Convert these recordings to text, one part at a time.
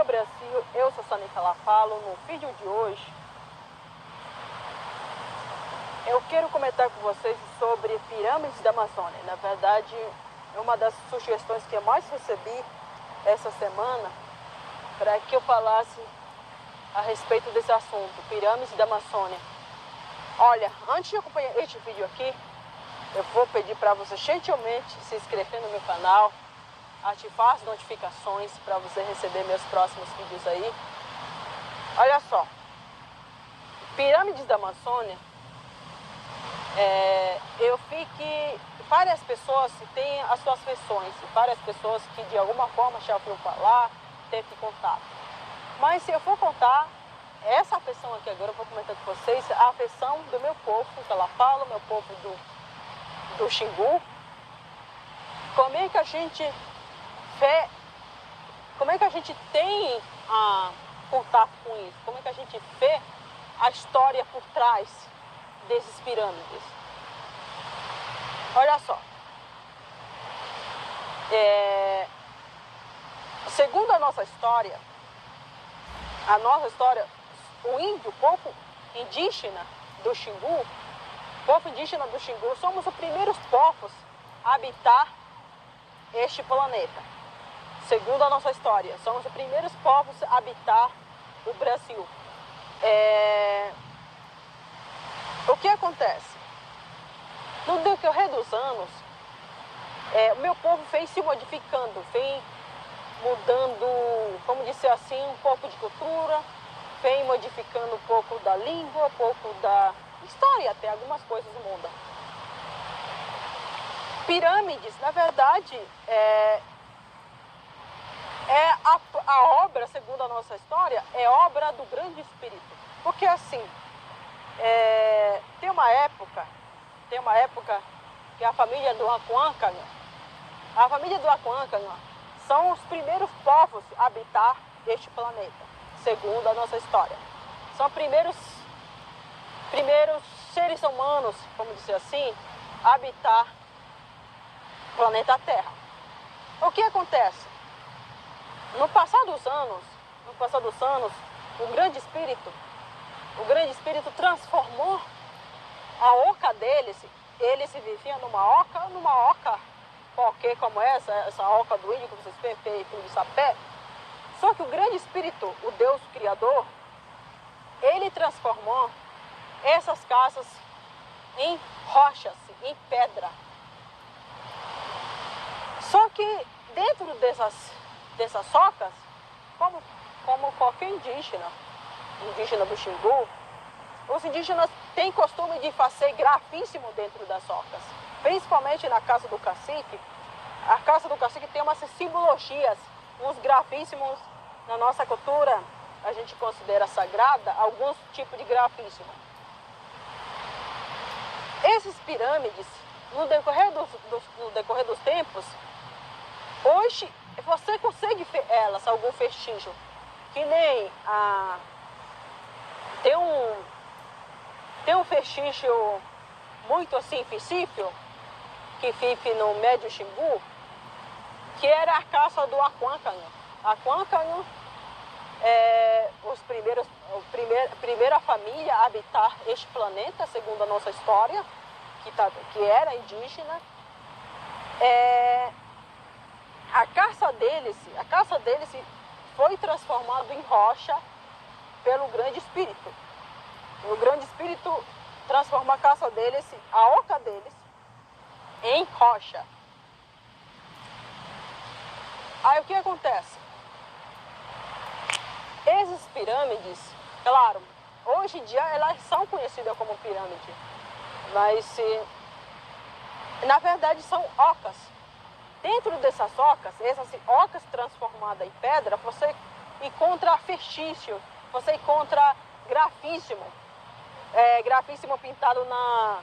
Brasil, eu sou Sônia Calafalo. No vídeo de hoje eu quero comentar com vocês sobre pirâmides da Amazônia. Na verdade, é uma das sugestões que eu mais recebi essa semana para que eu falasse a respeito desse assunto, pirâmides da Amazônia. Olha, antes de acompanhar este vídeo aqui, eu vou pedir para você gentilmente se inscrever no meu canal, ativar as notificações para você receber meus próximos vídeos aí. Olha só, pirâmides da Amazônia, eu vi que várias pessoas têm as suas versões, várias pessoas que de alguma forma já ouviram falar, teve contato. Mas se eu for contar essa versão aqui agora, eu vou comentar com vocês a versão do meu povo, Calafalo, meu povo do Xingu. Como é que a gente vê, como é que a gente tem contato com isso? Como é que a gente vê a história por trás desses pirâmides? Olha só. Segundo a nossa história, o índio, o povo indígena do Xingu, somos os primeiros povos a habitar este planeta. Segundo a nossa história, somos os primeiros povos a habitar o Brasil. O que acontece? No decorrer dos anos, o meu povo vem se modificando, vem mudando, vamos dizer assim, um pouco de cultura, vem modificando um pouco da língua, um pouco da história, até algumas coisas mudam. Pirâmides, na verdade, a obra, segundo a nossa história, é obra do Grande Espírito. Porque assim, tem uma época que a família do Acuancanha são os primeiros povos a habitar este planeta, segundo a nossa história. São primeiros seres humanos, vamos dizer assim, a habitar o planeta Terra. O que acontece? No passar dos anos, o Grande Espírito transformou a oca deles. Eles viviam numa oca qualquer como essa oca do índio que vocês veem, feito de sapé. Só que o Grande Espírito, o Deus Criador, ele transformou essas casas em rochas, em pedra. Só que dentro dessas ocas, como qualquer indígena do Xingu, os indígenas têm costume de fazer grafismo dentro das ocas. Principalmente na casa do cacique. A casa do cacique tem umas simbologias, uns grafismos. Na nossa cultura, a gente considera sagrada alguns tipos de grafismo. Essas pirâmides, no decorrer dos tempos, hoje você consegue ver elas, algum vestígio. Que nem tem um vestígio muito assim visível, que vive no Médio Xingu, que era a casa do Acuancanha. Acuancanha é a primeira família a habitar este planeta, segundo a nossa história, que era indígena. A casa deles foi transformada em rocha pelo Grande Espírito. O Grande Espírito transformou a casa deles, a oca deles, em rocha. Aí o que acontece? Essas pirâmides, claro, hoje em dia elas são conhecidas como pirâmide, mas na verdade são ocas. Dentro dessas ocas, essas ocas transformadas em pedra, você encontra vestígio, você encontra grafismo, grafismo pintado na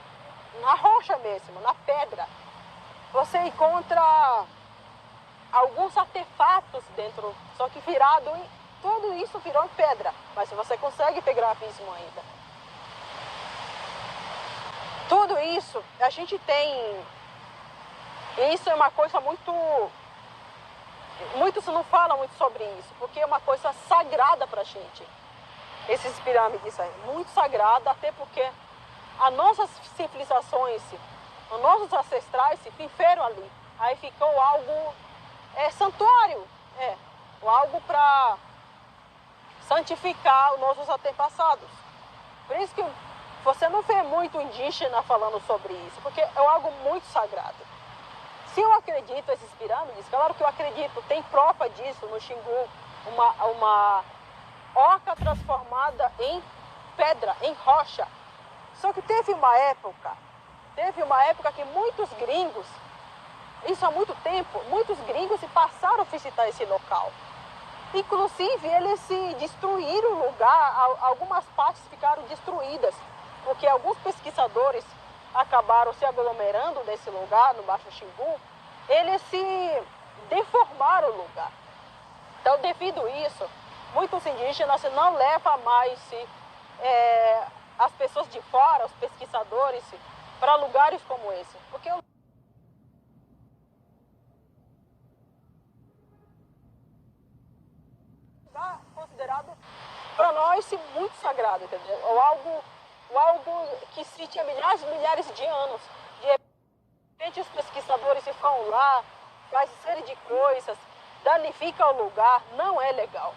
rocha mesmo, na pedra. Você encontra alguns artefatos dentro, só que tudo isso virou em pedra, mas você consegue ver grafismo ainda. Tudo isso, a gente tem. Isso é uma coisa muito muitos não falam muito sobre isso, porque é uma coisa sagrada para a gente. Esses pirâmides aí, muito sagrada, até porque as nossas civilizações, os nossos ancestrais se viveram ali. Aí ficou algo, santuário, algo para santificar os nossos antepassados. Por isso que você não vê muito indígena falando sobre isso, porque é algo muito sagrado. Se eu acredito nessas pirâmides, claro que eu acredito, tem prova disso no Xingu, uma oca transformada em pedra, em rocha. Só que teve uma época que muitos gringos, isso há muito tempo, muitos gringos passaram a visitar esse local. Inclusive, eles se destruíram o lugar, algumas partes ficaram destruídas, porque alguns pesquisadores acabaram se aglomerando nesse lugar, no Baixo Xingu, eles se deformaram o lugar. Então, devido a isso, muitos indígenas não levam mais as pessoas de fora, os pesquisadores, para lugares como esse. Porque é considerado para nós muito sagrado, entendeu? Ou algo que existe há milhares e milhares de anos. De repente os pesquisadores vão lá, fazem série de coisas, danificam o lugar, não é legal.